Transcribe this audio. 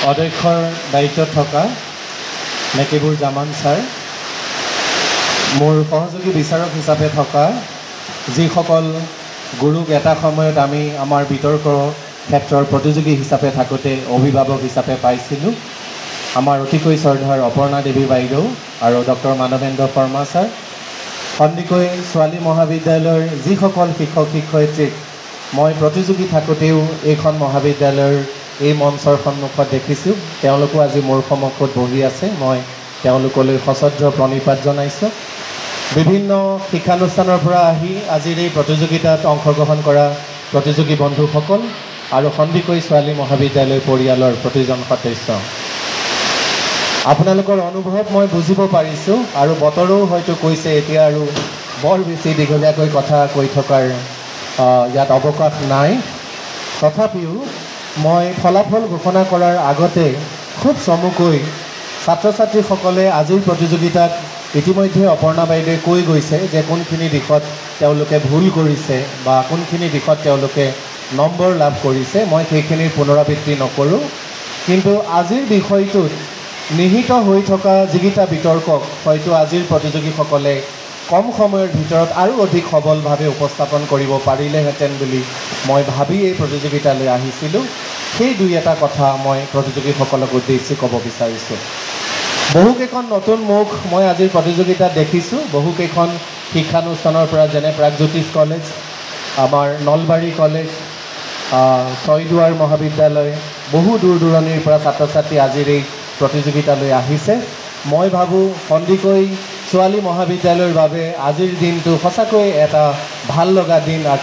অধ্যক্ষৰ দায়িত্বত থকা নেকিবুৰ জামান ছাৰ, মোৰ সহযোগী বিচাৰক হিচাপে থকা যিসকল গুৰুক এটা সময়ত আমি আমাৰ বিতৰ্ক ক্ষেত্ৰৰ প্ৰতিযোগী হিচাপে থাকোঁতে অভিভাৱক হিচাপে পাইছিলোঁ, আমাৰ অতিকৈ শ্ৰদ্ধাৰ অপৰ্ণা দেৱী বাইদেউ আৰু ডক্টৰ মানৱেন্দ্ৰ শৰ্মা ছাৰ, সন্দিকৈ ছোৱালী মহাবিদ্যালয়ৰ যিসকল শিক্ষক শিক্ষয়িত্ৰীক মই প্ৰতিযোগী থাকোঁতেও এইখন মহাবিদ্যালয়ৰ এই মঞ্চৰ সন্মুখত দেখিছোঁ, তেওঁলোকো আজি মোৰ সন্মুখত বহি আছে। মই তেওঁলোকলৈ সশ্ৰদ্ধ প্ৰণিপাত জনাইছোঁ। বিভিন্ন শিক্ষানুষ্ঠানৰ পৰা আহি আজিৰ এই প্ৰতিযোগিতাত অংশগ্ৰহণ কৰা প্ৰতিযোগী বন্ধুসকল আৰু সন্দিকৈ ছোৱালী মহাবিদ্যালয় পৰিয়ালৰ প্ৰতিজন সদস্য, আপোনালোকৰ অনুভৱ মই বুজিব পাৰিছোঁ আৰু বতৰো হয়তো কৈছে এতিয়া আৰু বৰ বেছি দীঘলীয়াকৈ কথা কৈ থকাৰ ইয়াত অৱকাশ নাই। তথাপিও মই ফলাফল ঘোষণা কৰাৰ আগতে খুব চমুকৈ ছাত্ৰ ছাত্ৰীসকলে আজিৰ প্ৰতিযোগিতাত ইতিমধ্যে অপৰ্ণা বাইদেৱে কৈ গৈছে যে কোনখিনি দিশত তেওঁলোকে ভুল কৰিছে বা কোনখিনি দিশত তেওঁলোকে নম্বৰ লাভ কৰিছে। মই সেইখিনিৰ পুনৰাবৃত্তি নকৰোঁ, কিন্তু আজিৰ বিষয়টোত নিহিত হৈ থকা যিকেইটা বিতৰ্কক হয়তো আজিৰ প্ৰতিযোগীসকলে কম সময়ৰ ভিতৰত আৰু অধিক সবলভাৱে উপস্থাপন কৰিব পাৰিলেহেঁতেন বুলি মই ভাবি এই প্ৰতিযোগিতালৈ আহিছিলোঁ। সেই দুই এটা কথা মই প্ৰতিযোগীসকলক উদ্দেশ্যি ক'ব বিচাৰিছোঁ। বহুকেইখন নতুন মুখ মই আজিৰ প্ৰতিযোগিতাত দেখিছোঁ। বহুকেইখন শিক্ষানুষ্ঠানৰ পৰা, যেনে প্ৰাগজ্যোতিষ কলেজ, আমাৰ নলবাৰী কলেজ, ছয়দুৱাৰ মহাবিদ্যালয়, বহু দূৰ দূৰণিৰ পৰা ছাত্ৰ ছাত্ৰী আজিৰ এই প্ৰতিযোগিতালৈ আহিছে। মই ভাবোঁ সন্দিকৈ ছোৱালী মহাবিদ্যালয়ৰ বাবে আজিৰ দিনটো সঁচাকৈ এটা ভাল লগা দিন।